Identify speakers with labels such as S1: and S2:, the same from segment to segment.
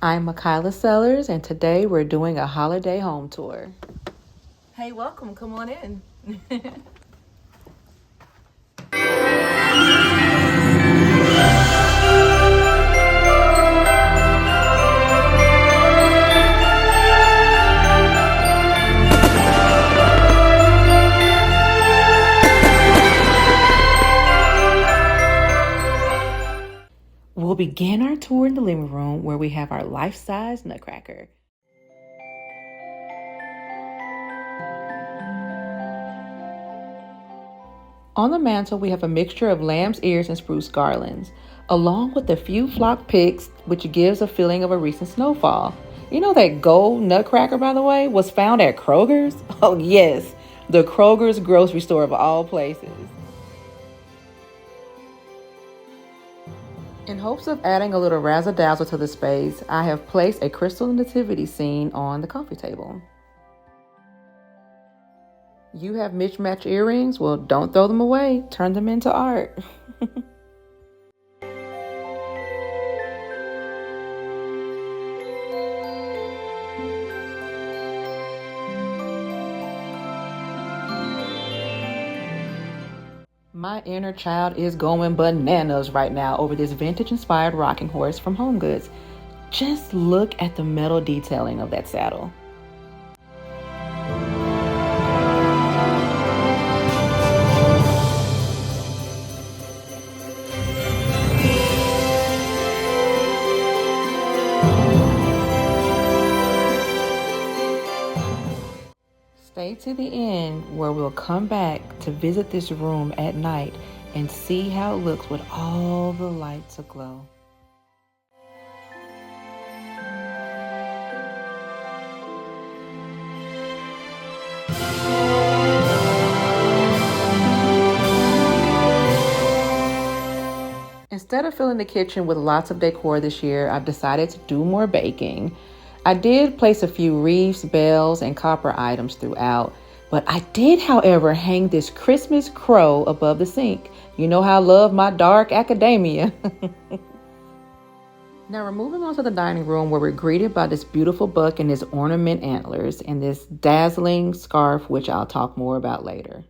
S1: I'm Makayla Sellers, and today we're doing a holiday home tour.
S2: Hey, welcome. Come on in.
S1: We'll begin our tour in the living room where we have our life-size nutcracker. On the mantle, we have a mixture of lamb's ears and spruce garlands, along with a few flock picks, which gives a feeling of a recent snowfall. You know that gold nutcracker, by the way, was found at Kroger's? Oh yes, the Kroger's grocery store of all places. In hopes of adding a little razzle-dazzle to the space, I have placed a crystal nativity scene on the coffee table. You have mismatched earrings? Well, don't throw them away. Turn them into art. My inner child is going bananas right now over this vintage-inspired rocking horse from HomeGoods. Just look at the metal detailing of that saddle. Stay to the end where we'll come back to visit this room at night and see how it looks with all the lights aglow. Instead of filling the kitchen with lots of decor this year, I've decided to do more baking. I did place a few wreaths, bells, and copper items throughout, but I did, however, hang this Christmas crow above the sink. You know how I love my dark academia. Now we're moving on to the dining room where we're greeted by this beautiful buck and his ornament antlers and this dazzling scarf, which I'll talk more about later.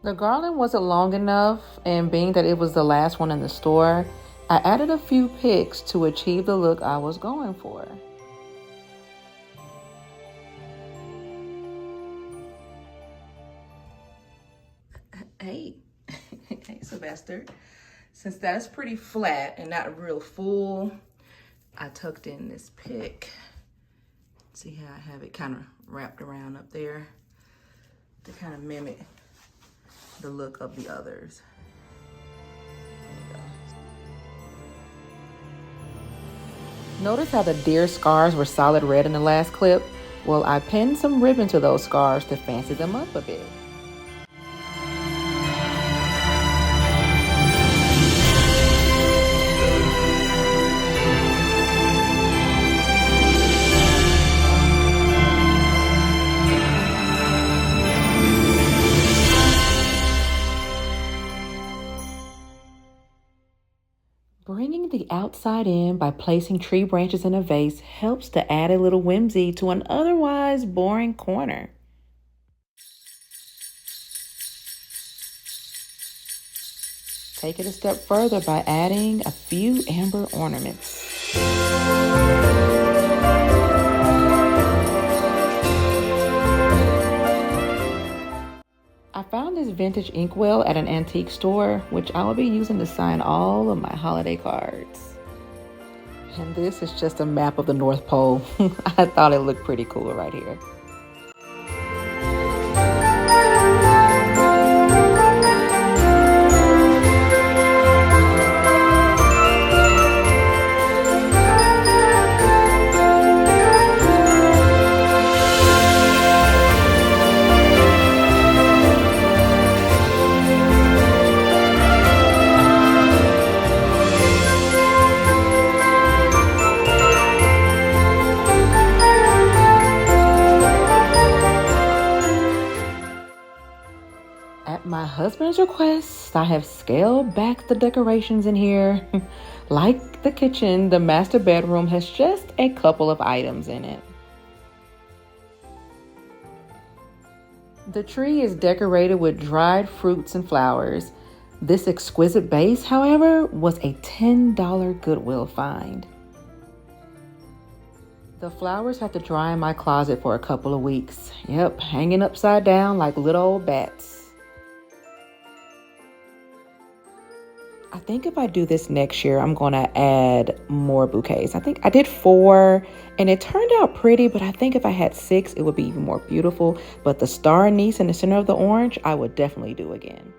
S1: The garland wasn't long enough, and being that it was the last one in the store, I added a few picks to achieve the look I was going for. Hey, hey Sylvester. Since that's pretty flat and not real full, I tucked in this pick. See how I have it kind of wrapped around up there to kind of mimic the look of the others. There you go. Notice how the deer scars were solid red in the last clip? Well, I pinned some ribbon to those scars to fancy them up a bit. Bringing the outside in by placing tree branches in a vase helps to add a little whimsy to an otherwise boring corner. Take it a step further by adding a few amber ornaments. I found this vintage inkwell at an antique store, which I will be using to sign all of my holiday cards. And this is just a map of the North Pole. I thought it looked pretty cool right here. At my husband's request, I have scaled back the decorations in here. Like the kitchen, the master bedroom has just a couple of items in it. The tree is decorated with dried fruits and flowers. This exquisite vase, however, was a $10 Goodwill find. The flowers had to dry in my closet for a couple of weeks. Yep, hanging upside down like little old bats. I think if I do this next year, I'm going to add more bouquets. I think I did 4 and it turned out pretty, but I think if I had 6, it would be even more beautiful. But the star anise in the center of the orange, I would definitely do again.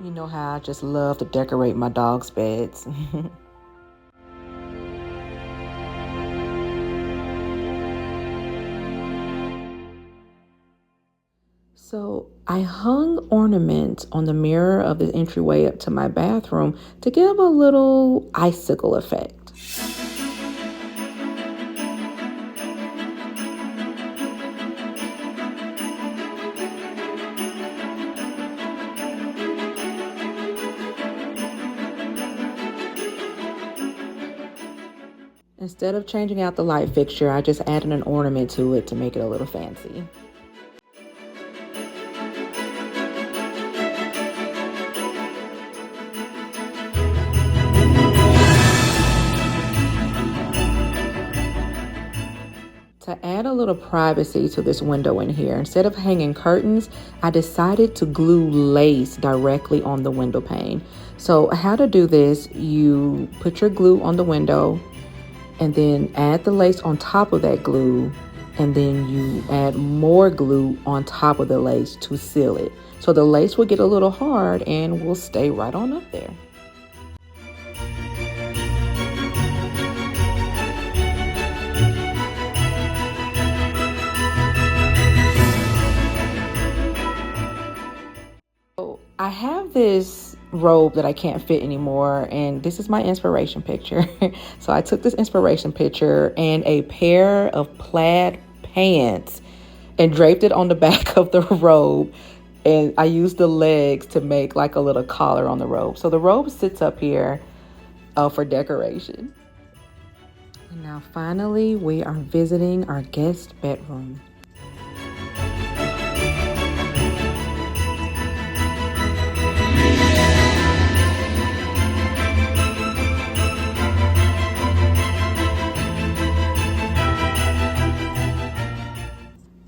S1: You know how I just love to decorate my dog's beds. So I hung ornaments on the mirror of the entryway up to my bathroom to give a little icicle effect. Instead of changing out the light fixture, I just added an ornament to it to make it a little fancy. To add a little privacy to this window in here, instead of hanging curtains, I decided to glue lace directly on the window pane. So how to do this, you put your glue on the window and then add the lace on top of that glue, and then you add more glue on top of the lace to seal it. So the lace will get a little hard and will stay right on up there. I have this robe that I can't fit anymore, and this is my inspiration picture. So I took this inspiration picture and a pair of plaid pants and draped it on the back of the robe, and I used the legs to make like a little collar on the robe. So the robe sits up here for decoration. And now finally we are visiting our guest bedroom.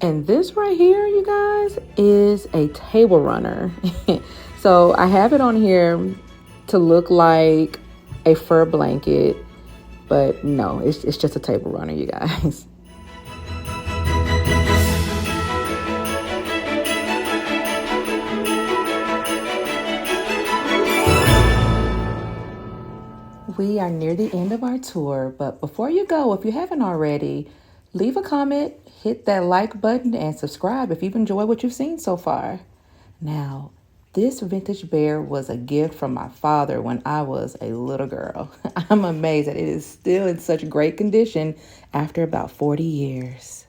S1: And this right here, you guys, is a table runner. So I have it on here to look like a fur blanket, but no, it's just a table runner, you guys. We are near the end of our tour, but before you go, if you haven't already, leave a comment, hit that like button, and subscribe if you've enjoyed what you've seen so far. Now, this vintage bear was a gift from my father when I was a little girl. I'm amazed that it is still in such great condition after about 40 years.